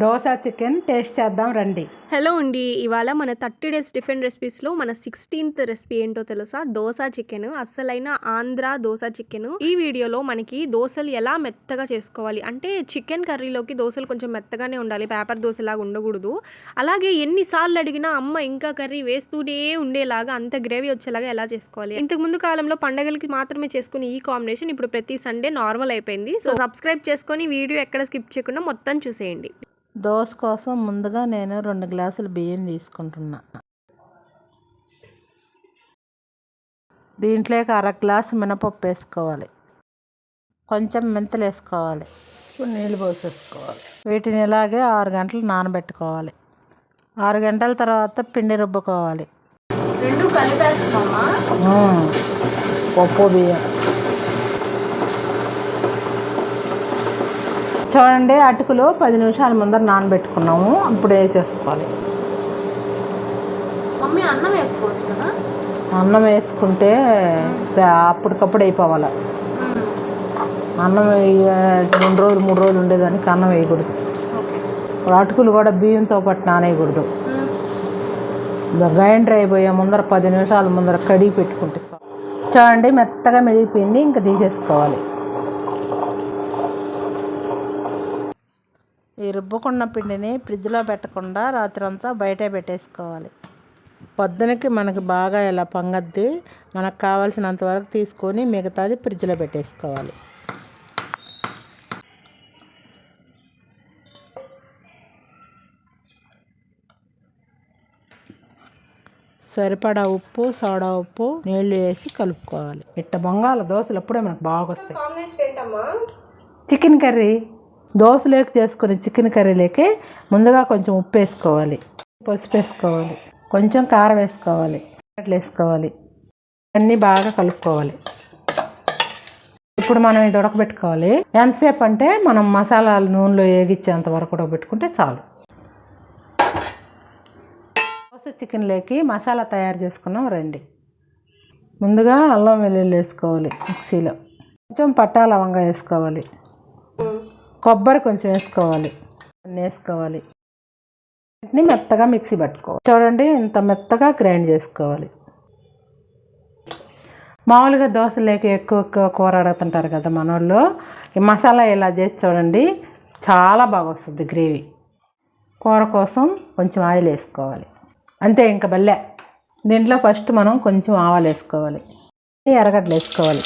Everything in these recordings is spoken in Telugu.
దోశ చికెన్ టేస్ట్ చేద్దాం రండి. హలో అండి, ఇవాళ మన 30 డేస్ డిఫరెంట్ రెసిపీస్లో మన 16th రెసిపీ ఏంటో తెలుసా? దోశ చికెన్, అస్సలైన ఆంధ్ర దోశ చికెన్. ఈ వీడియోలో మనకి దోశలు ఎలా మెత్తగా చేసుకోవాలి అంటే చికెన్ కర్రీలోకి దోశలు కొంచెం మెత్తగానే ఉండాలి, పేపర్ దోశలాగా ఉండకూడదు. అలాగే ఎన్నిసార్లు అడిగినా అమ్మ ఇంకా కర్రీ వేస్తూనే ఉండేలాగా అంత గ్రేవీ వచ్చేలాగా ఎలా చేసుకోవాలి. ఇంతకు ముందు కాలంలో పండగలకి మాత్రమే చేసుకుని ఈ కాంబినేషన్ ఇప్పుడు ప్రతి సండే నార్మల్ అయిపోయింది. సో సబ్స్క్రైబ్ చేసుకొని వీడియో ఎక్కడ స్కిప్ చేయకుండా మొత్తం చూసేయండి. దోశ కోసం ముందుగా నేను 2 గ్లాసులు బియ్యం తీసుకుంటున్నా. దీంట్లోకి 1/2 గ్లాసు మినపప్పు వేసుకోవాలి, కొంచెం మెంతులు వేసుకోవాలి, నీళ్ళు పోసేసుకోవాలి. వీటిని ఇలాగే 6 గంటలు నానబెట్టుకోవాలి. 6 గంటల తర్వాత పిండి రుబ్బుకోవాలి. రెండు కలిపేస్తామా? పప్పు బియ్యం చూడండి, అటుకులు 10 నిమిషాల ముందర నానబెట్టుకున్నాము. ఇప్పుడు వేసేసుకోవాలి. మమ్మీ అన్నం వేసుకోవచ్చు కదా? అన్నం వేసుకుంటే అప్పటికప్పుడు అయిపోవాలి. అన్నం 2 రోజులు 3 రోజులు ఉండేదానికి అన్నం వేయకూడదు. అటుకులు కూడా బియ్యంతో పాటు నానేయకూడదు. గ్రైండర్ అయిపోయే ముందర 10 నిమిషాల ముందర కడిగి పెట్టుకుంటే చూడండి, మెత్తగా మెదిగిపోయింది. ఇంకా తీసేసుకోవాలి. ఈ రుబ్బుకున్న పిండిని ఫ్రిడ్జ్లో పెట్టకుండా రాత్రంతా బయటే పెట్టేసుకోవాలి. పొద్దునకి మనకి బాగా ఇలా పొంగద్ది. మనకు కావాల్సినంత వరకు తీసుకొని మిగతాది ఫ్రిడ్జ్లో పెట్టేసుకోవాలి. సరిపడా ఉప్పు, సోడా ఉప్పు, నీళ్లు వేసి కలుపుకోవాలి. ఇట్ట బొంగాల దోశలు అప్పుడే మనకు బాగా వస్తాయి. చికెన్ కర్రీ దోశలోకి చేసుకుని చికెన్ కర్రీలోకి ముందుగా కొంచెం ఉప్పు వేసుకోవాలి, పసుపు వేసుకోవాలి, కొంచెం కారం వేసుకోవాలి, వేసుకోవాలి. అన్నీ బాగా కలుపుకోవాలి. ఇప్పుడు మనం ఇది ఉడకబెట్టుకోవాలి. ఎంతసేపు అంటే మనం మసాలాలు నూనెలో వేగించేంత వరకు ఉడకబెట్టుకుంటే చాలు. దోశ చికెన్లోకి మసాలా తయారు చేసుకున్నాం రండి. ముందుగా అల్లం వెల్లుల్లి వేసుకోవాలి. మిక్సీలో కొంచెం పట్టా లవంగా వేసుకోవాలి, కొబ్బరి కొంచెం వేసుకోవాలి, వేసుకోవాలి. వీటిని మెత్తగా మిక్సీ పట్టుకోవాలి. చూడండి, ఇంత మెత్తగా గ్రైండ్ చేసుకోవాలి. మామూలుగా దోశలేకి ఎక్కువ కూర అడుగుతుంటారు కదా మనోళ్ళు. ఈ మసాలా ఇలా చేసి చూడండి, చాలా బాగా వస్తుంది గ్రేవీ. కూర కోసం కొంచెం ఆయిల్ వేసుకోవాలి, అంతే. ఇంకా బల్లే. దీంట్లో ఫస్ట్ మనం కొంచెం ఆవాలు వేసుకోవాలి, ఎర్రగడ్డలు వేసుకోవాలి.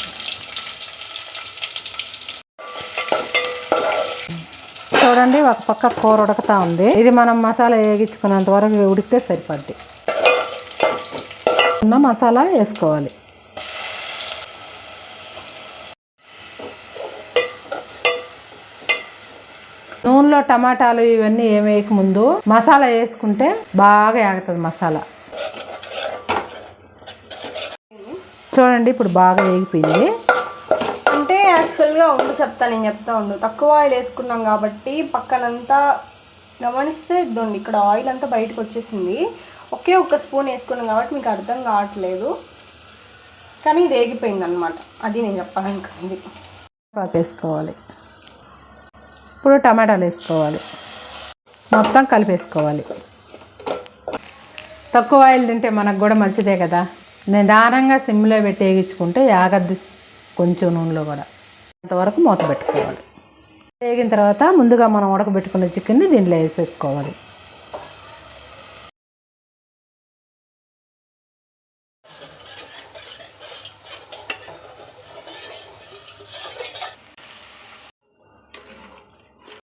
చూడండి, ఒక పక్క కూర ఉడకతా ఉంది. ఇది మనం మసాలా వేగించుకున్నంత వరకు ఉడికితే సరిపోద్ది. మసాలా వేసుకోవాలి. నూనెలో టమాటాలు ఇవన్నీ ఏం వేయకముందు మసాలా వేసుకుంటే బాగా ఆగుతుంది మసాలా. చూడండి, ఇప్పుడు బాగా వేగిపోయింది. యాక్చువల్గా నేను చెప్తా ఉండు. తక్కువ ఆయిల్ వేసుకున్నాం కాబట్టి పక్కనంతా గమనిస్తే ఇద్దండి, ఇక్కడ ఆయిల్ అంతా బయటకు వచ్చేసింది. ఒకే ఒక్క స్పూన్ వేసుకున్నాం కాబట్టి మీకు అర్థం కావట్లేదు, కానీ ఇది వేగిపోయింది అనమాట. అది నేను చెప్పాలనుకుంది. వేసుకోవాలి. ఇప్పుడు టమాటాలు వేసుకోవాలి, మొత్తం కలిపేసుకోవాలి. తక్కువ ఆయిల్ తింటే మనకు కూడా మంచిదే కదా. నిదానంగా సిమ్లో పెట్టి వేగించుకుంటే యాగద్ది. కొంచెం నూనెలో కూడా అంతవరకు మూత పెట్టుకోవాలి. వేగిన తర్వాత ముందుగా మనం ఉడకబెట్టుకున్న చికెన్ని దీంట్లో వేసేసుకోవాలి.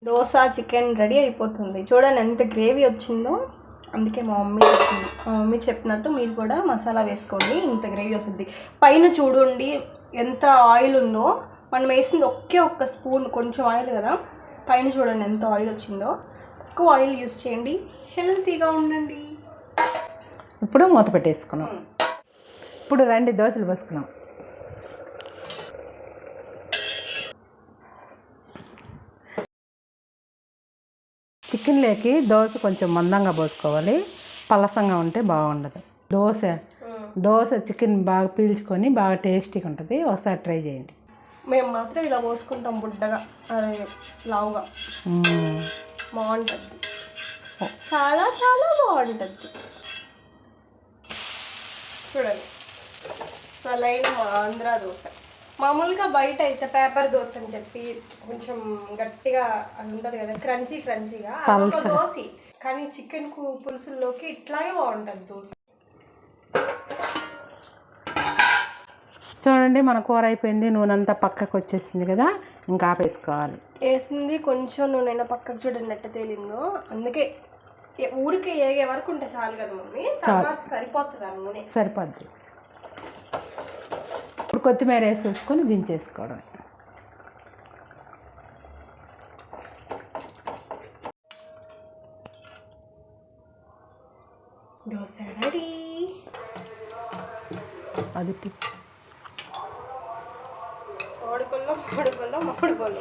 దోశ చికెన్ రెడీ అయిపోతుంది. చూడండి ఎంత గ్రేవీ వచ్చిందో. అందుకే మా మమ్మీ చెప్పినట్టు మీరు కూడా మసాలా వేసుకోండి, ఇంత గ్రేవీ వస్తుంది. పైన చూడండి ఎంత ఆయిల్ ఉందో. మనం వేసింది ఒక్క స్పూన్, కొంచెం ఆయిల్ కదా. పైన చూడండి ఎంత ఆయిల్ వచ్చిందో. ఎక్కువ ఆయిల్ యూస్ చేయండి, హెల్తీగా ఉండండి. ఇప్పుడు మూత పెట్టేసుకున్నాం. ఇప్పుడు రండి దోశలు పోసుకున్నాం. చికెన్లోకి దోశ కొంచెం మందంగా పోసుకోవాలి, పలసంగా ఉంటే బాగుండదు. దోశ చికెన్ బాగా పీల్చుకొని బాగా టేస్టీగా ఉంటుంది. ఒకసారి ట్రై చేయండి. మేము మాత్రం ఇలా పోసుకుంటాం బుడ్డగా, లావుగా. బాగుంటుంది, చాలా చాలా బాగుంటుంది. చూడండి అసలైన మా ఆంధ్ర దోశ. మామూలుగా బయట అయితే పేపర్ దోశ అని చెప్పి కొంచెం గట్టిగా అది ఉంటుంది కదా, క్రంచీగా అదొక దోశ. కానీ చికెన్ పులుసుల్లోకి ఇట్లాగే బాగుంటుంది దోశ. చూడండి మన కూర అయిపోయింది, నూనె అంతా పక్కకు వచ్చేసింది కదా, ఇంకా ఆపేసుకోవాలి. వేసింది కొంచెం నూనె పక్కకు చూడండి ఎట్ట తేలిందో. అందుకే ఊరికి ఏగే వరకు ఉంటే చాలు కదా మమ్మీ, తర్వాత సరిపోతుంది ఆ నూనె. సరిపోద్ది. ఇప్పుడు కొత్తిమీర వేసేసుకొని దించేసుకోవడం. దోశ రెడీ. అది మామిడిపళ్ళు.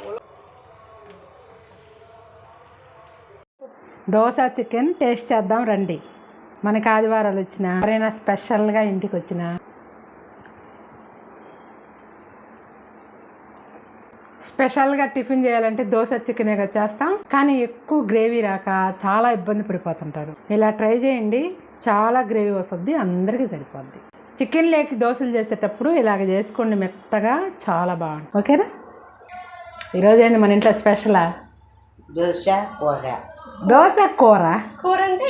దోశ చికెన్ టేస్ట్ చేద్దాం రండి. మనకి ఆదివారాలు వచ్చినా, ఎవరైనా స్పెషల్గా ఇంటికి వచ్చినా, స్పెషల్గా టిఫిన్ చేయాలంటే దోశ చికెనే చేస్తాం. కానీ ఎక్కువ గ్రేవీ రాక చాలా ఇబ్బంది పడిపోతుంటారు. ఇలా ట్రై చేయండి, చాలా గ్రేవీ వస్తుంది, అందరికీ సరిపోద్ది. చికెన్ లేకి దోశలు చేసేటప్పుడు ఇలాగ చేసుకోండి, మెత్తగా చాలా బాగుంటుంది. ఓకేనా? ఈరోజు ఏంది మన ఇంట్లో స్పెషలా? దోశ కూర. దోశ కూర. కూర అంటే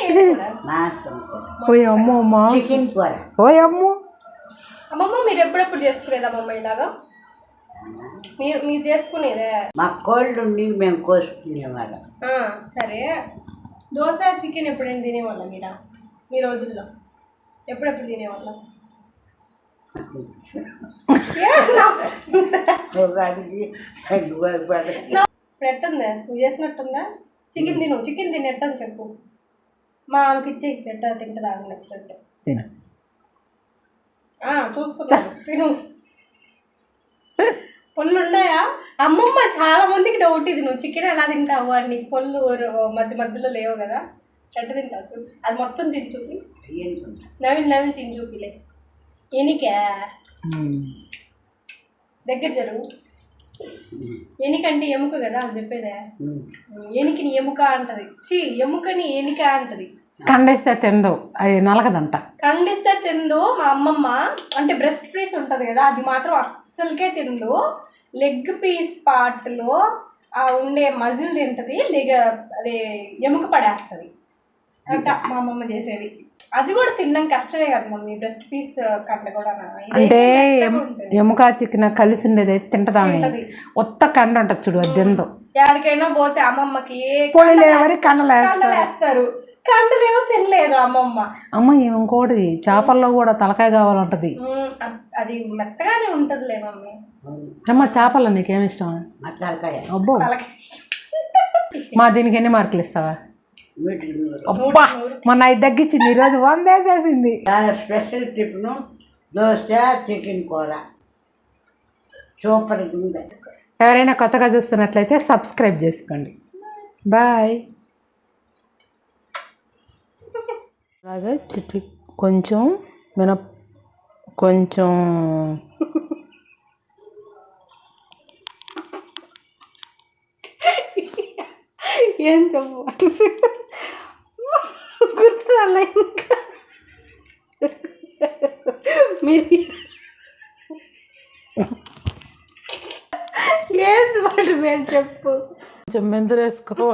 ఓయ్ అమ్మో, మా చికెన్ కూర. ఓయ్ అమ్మో. అమ్మమ్మ మీరు ఎప్పుడెప్పుడు చేసుకునేది అమ్మమ్మ ఇలాగా? మీరు చేసుకునేదే? మా కోళ్ళు మేము కోసుకునేవాళ్ళం. సరే, దోశ చికెన్ ఎప్పుడైనా తినేవాళ్ళం మీరా? మీ రోజుల్లో ఎప్పుడెప్పుడు తినేవాళ్ళం? ఎట్టుందా? నువ్వు చేసినట్టుందా? చికెన్ తిని ఎట్టని చెప్పు. మా ఆమెకి ఇచ్చే ఎట్ట తింటుందా నచ్చినట్టు. చూస్తున్నాను తిను. పొల్లు ఉన్నాయా? అమ్మమ్మ చాలా మందికి డౌట్ ఇది, నువ్వు చికెన్ ఎలా తింటావు అని. నీకు పొల్లు మధ్యలో లేవు కదా, ఎట్ట తింటావు? అది మొత్తం తిని చూపి. నవీన్ తిని చూపిలే. ఎనికా దగ్గర జరుగు. ఎనికంటే ఎముక కదా అని చెప్పేదే. ఎనికిని ఎముక అంటది, ఎముకని ఎనిక అంటది. కండిస్తే తిందు, అది నలగదంట. కండిస్తే తిందు మా అమ్మమ్మ. అంటే బ్రెస్ట్ పీస్ ఉంటుంది కదా, అది మాత్రం అస్సలకే తిందు. లెగ్ పీస్ పార్ట్లో ఉండే మజిల్ తింటది, అదే ఎముక పడేస్తుంది అంట మా అమ్మమ్మ చేసేది. అది కూడా తినడం కష్టమే కదా మమ్మీ, బ్రెస్ట్ పీస్ కంట కూడా. అంటే ఎముక చికెన్ కలిసి ఉండేది తింటదామే, ఒత్త కండ ఉంటుంది చూడు, అది తిందు. ఎక్కడికైనా పోతే అమ్మమ్మకి కండలేస్తారు, కండలేమో తినలేదు అమ్మమ్మ. అమ్మ ఇంకోటి చేపల్లో కూడా తలకాయ కావాలంటది, అది మెత్తగానే ఉంటదిలే మమ్మీ. అమ్మ చేపల్లో నీకేమి ఇష్టం? అబ్బో, మా దీనికి ఎన్ని మార్కులు ఇస్తావా? అబ్బా, మొన్న 5 తగ్గించింది, ఈరోజు 100 వేసేసింది. చాలా స్పెషల్ టిఫిన్ దోశ చికెన్ కూర, సూపర్ ఉంది. ఎవరైనా కొత్తగా చూస్తున్నట్లయితే సబ్స్క్రైబ్ చేసుకోండి. బాయ్. అలాగే కొంచెం కొంచెం ఏం చెప్పు గుర్తురాలే ఇంకా. మీరు ఏంది వాటి మేము చెప్పు. కొంచెం మెంతులు వేసుకో.